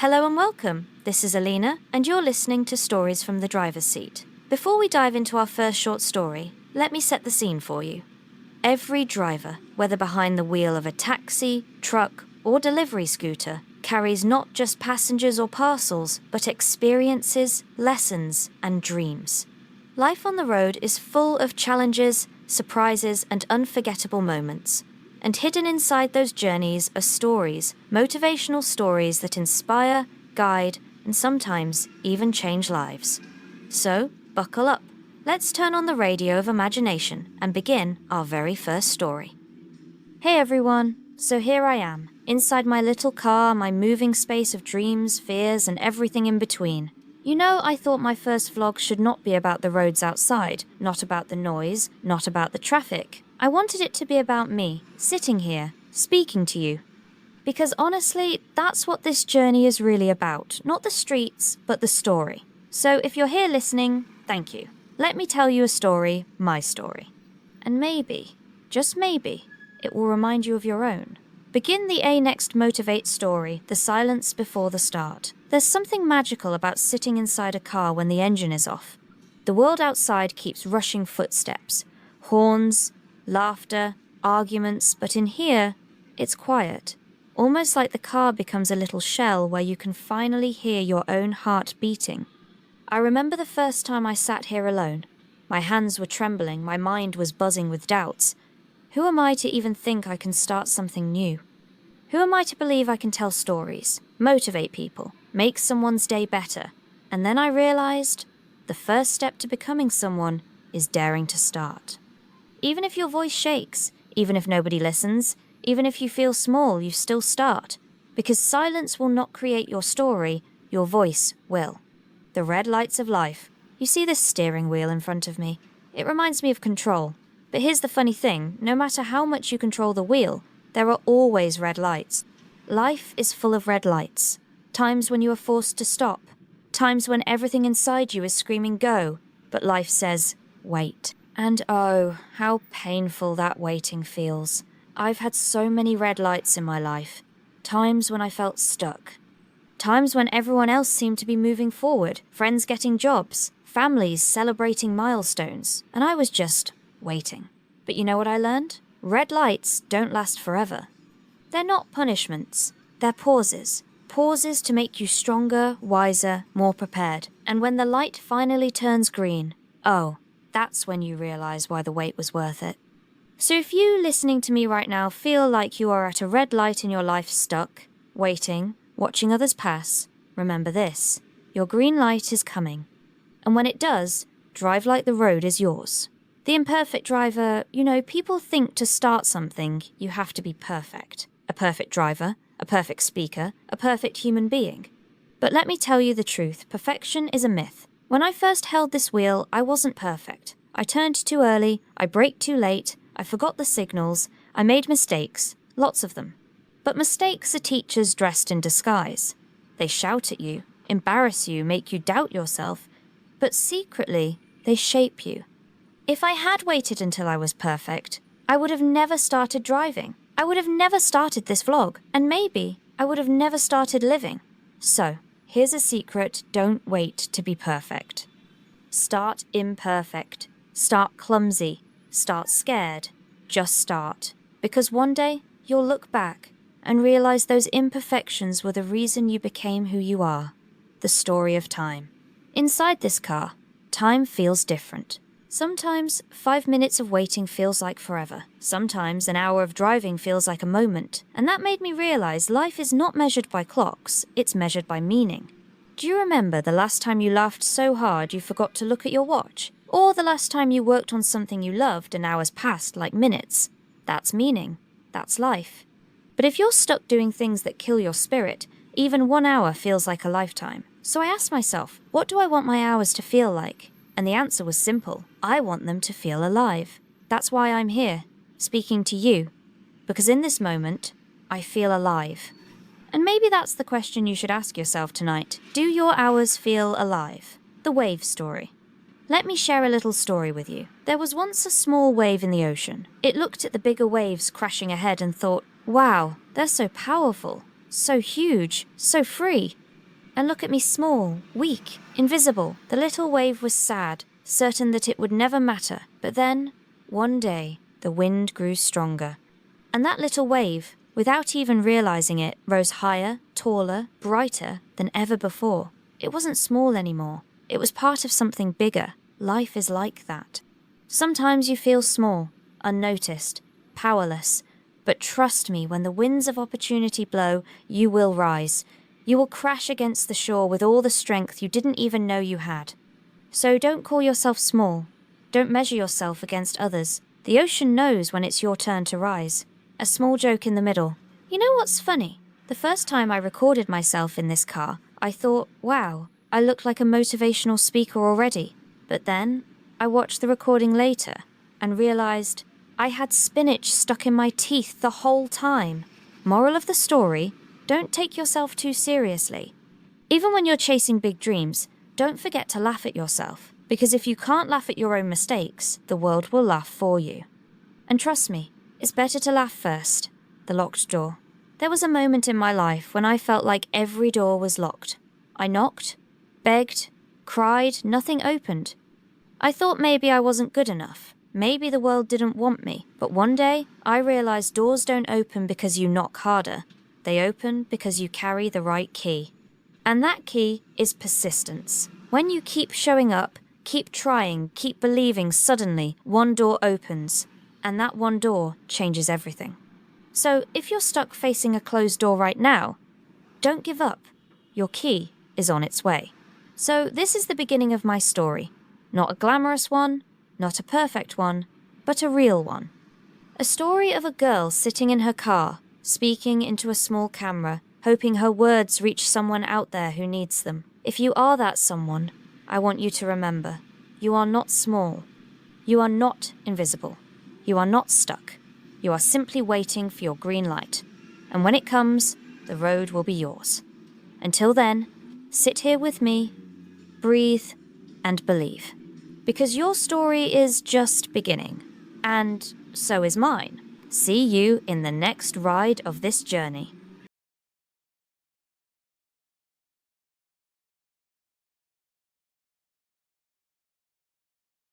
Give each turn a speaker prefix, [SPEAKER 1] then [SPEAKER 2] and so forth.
[SPEAKER 1] Hello and welcome. This is Alina, and you're listening to Stories from the Driver's Seat. Before we dive into our first short story, let me set the scene for you. Every driver, whether behind the wheel of a taxi, truck, or delivery scooter, carries not just passengers or parcels, but experiences, lessons, and dreams. Life on the road is full of challenges, surprises, and unforgettable moments. And hidden inside those journeys are stories, motivational stories that inspire, guide, and sometimes even change lives. So, buckle up. Let's turn on the radio of imagination and begin our very first story. Hey everyone, so here I am, inside my little car, my moving space of dreams, fears, and everything in between. You know, I thought my first vlog should not be about the roads outside, not about the noise, not about the traffic. I wanted it to be about me, sitting here, speaking to you. Because honestly, that's what this journey is really about. Not the streets, but the story. So if you're here listening, thank you. Let me tell you a story, my story. And maybe, just maybe, it will remind you of your own. Begin the A Next Motivate story, The Silence Before the Start. There's something magical about sitting inside a car when the engine is off. The world outside keeps rushing footsteps, horns, laughter, arguments, but in here, it's quiet. Almost like the car becomes a little shell where you can finally hear your own heart beating. I remember the first time I sat here alone. My hands were trembling, my mind was buzzing with doubts. Who am I to even think I can start something new? Who am I to believe I can tell stories, motivate people, make someone's day better? And then I realized, the first step to becoming someone is daring to start. Even if your voice shakes, even if nobody listens, even if you feel small, you still start. Because silence will not create your story, your voice will. The red lights of life. You see this steering wheel in front of me? It reminds me of control. But here's the funny thing, no matter how much you control the wheel, there are always red lights. Life is full of red lights. Times when you are forced to stop. Times when everything inside you is screaming go, but life says, wait. And oh, how painful that waiting feels. I've had so many red lights in my life. Times when I felt stuck. Times when everyone else seemed to be moving forward, friends getting jobs, families celebrating milestones, and I was just waiting. But you know what I learned? Red lights don't last forever. They're not punishments, they're pauses. Pauses to make you stronger, wiser, more prepared. And when the light finally turns green, oh, that's when you realize why the wait was worth it. So if you listening to me right now feel like you are at a red light in your life stuck, waiting, watching others pass, remember this, your green light is coming. And when it does, drive like the road is yours. The imperfect driver, people think to start something, you have to be perfect. A perfect driver, a perfect speaker, a perfect human being. But let me tell you the truth, perfection is a myth. When I first held this wheel, I wasn't perfect. I turned too early, I braked too late, I forgot the signals, I made mistakes, lots of them. But mistakes are teachers dressed in disguise. They shout at you, embarrass you, make you doubt yourself, but secretly, they shape you. If I had waited until I was perfect, I would have never started driving. I would have never started this vlog, and maybe I would have never started living. So, here's a secret, don't wait to be perfect. Start imperfect. Start clumsy. Start scared. Just start. Because one day, you'll look back and realize those imperfections were the reason you became who you are. The story of time. Inside this car, time feels different. Sometimes 5 minutes of waiting feels like forever. Sometimes an hour of driving feels like a moment. And that made me realize life is not measured by clocks, it's measured by meaning. Do you remember the last time you laughed so hard you forgot to look at your watch? Or the last time you worked on something you loved and hours passed like minutes? That's meaning. That's life. But if you're stuck doing things that kill your spirit, even 1 hour feels like a lifetime. So I asked myself, what do I want my hours to feel like? And the answer was simple. I want them to feel alive. That's why I'm here, speaking to you. Because in this moment, I feel alive. And maybe that's the question you should ask yourself tonight. Do your hours feel alive? The wave story. Let me share a little story with you. There was once a small wave in the ocean. It looked at the bigger waves crashing ahead and thought, wow, they're so powerful, so huge, so free. And look at me, small, weak, invisible. The little wave was sad, certain that it would never matter. But then, one day, the wind grew stronger. And that little wave, without even realizing it, rose higher, taller, brighter than ever before. It wasn't small anymore. It was part of something bigger. Life is like that. Sometimes you feel small, unnoticed, powerless. But trust me, when the winds of opportunity blow, you will rise. You will crash against the shore with all the strength you didn't even know you had. So don't call yourself small. Don't measure yourself against others. The ocean knows when it's your turn to rise. A small joke in the middle. You know what's funny? The first time I recorded myself in this car, I thought, wow, I look like a motivational speaker already. But then, I watched the recording later and realized I had spinach stuck in my teeth the whole time. Moral of the story, don't take yourself too seriously. Even when you're chasing big dreams, don't forget to laugh at yourself, because if you can't laugh at your own mistakes, the world will laugh for you. And trust me, it's better to laugh first. The locked door. There was a moment in my life when I felt like every door was locked. I knocked, begged, cried, nothing opened. I thought maybe I wasn't good enough. Maybe the world didn't want me. But one day, I realized doors don't open because you knock harder. They open because you carry the right key. And that key is persistence. When you keep showing up, keep trying, keep believing, suddenly one door opens. And that one door changes everything. So if you're stuck facing a closed door right now, don't give up. Your key is on its way. So this is the beginning of my story. Not a glamorous one, not a perfect one, but a real one. A story of a girl sitting in her car, speaking into a small camera, hoping her words reach someone out there who needs them. If you are that someone, I want you to remember, you are not small. You are not invisible. You are not stuck. You are simply waiting for your green light. And when it comes, the road will be yours. Until then, sit here with me, breathe, and believe. Because your story is just beginning. And so is mine. See you in the next ride of this journey.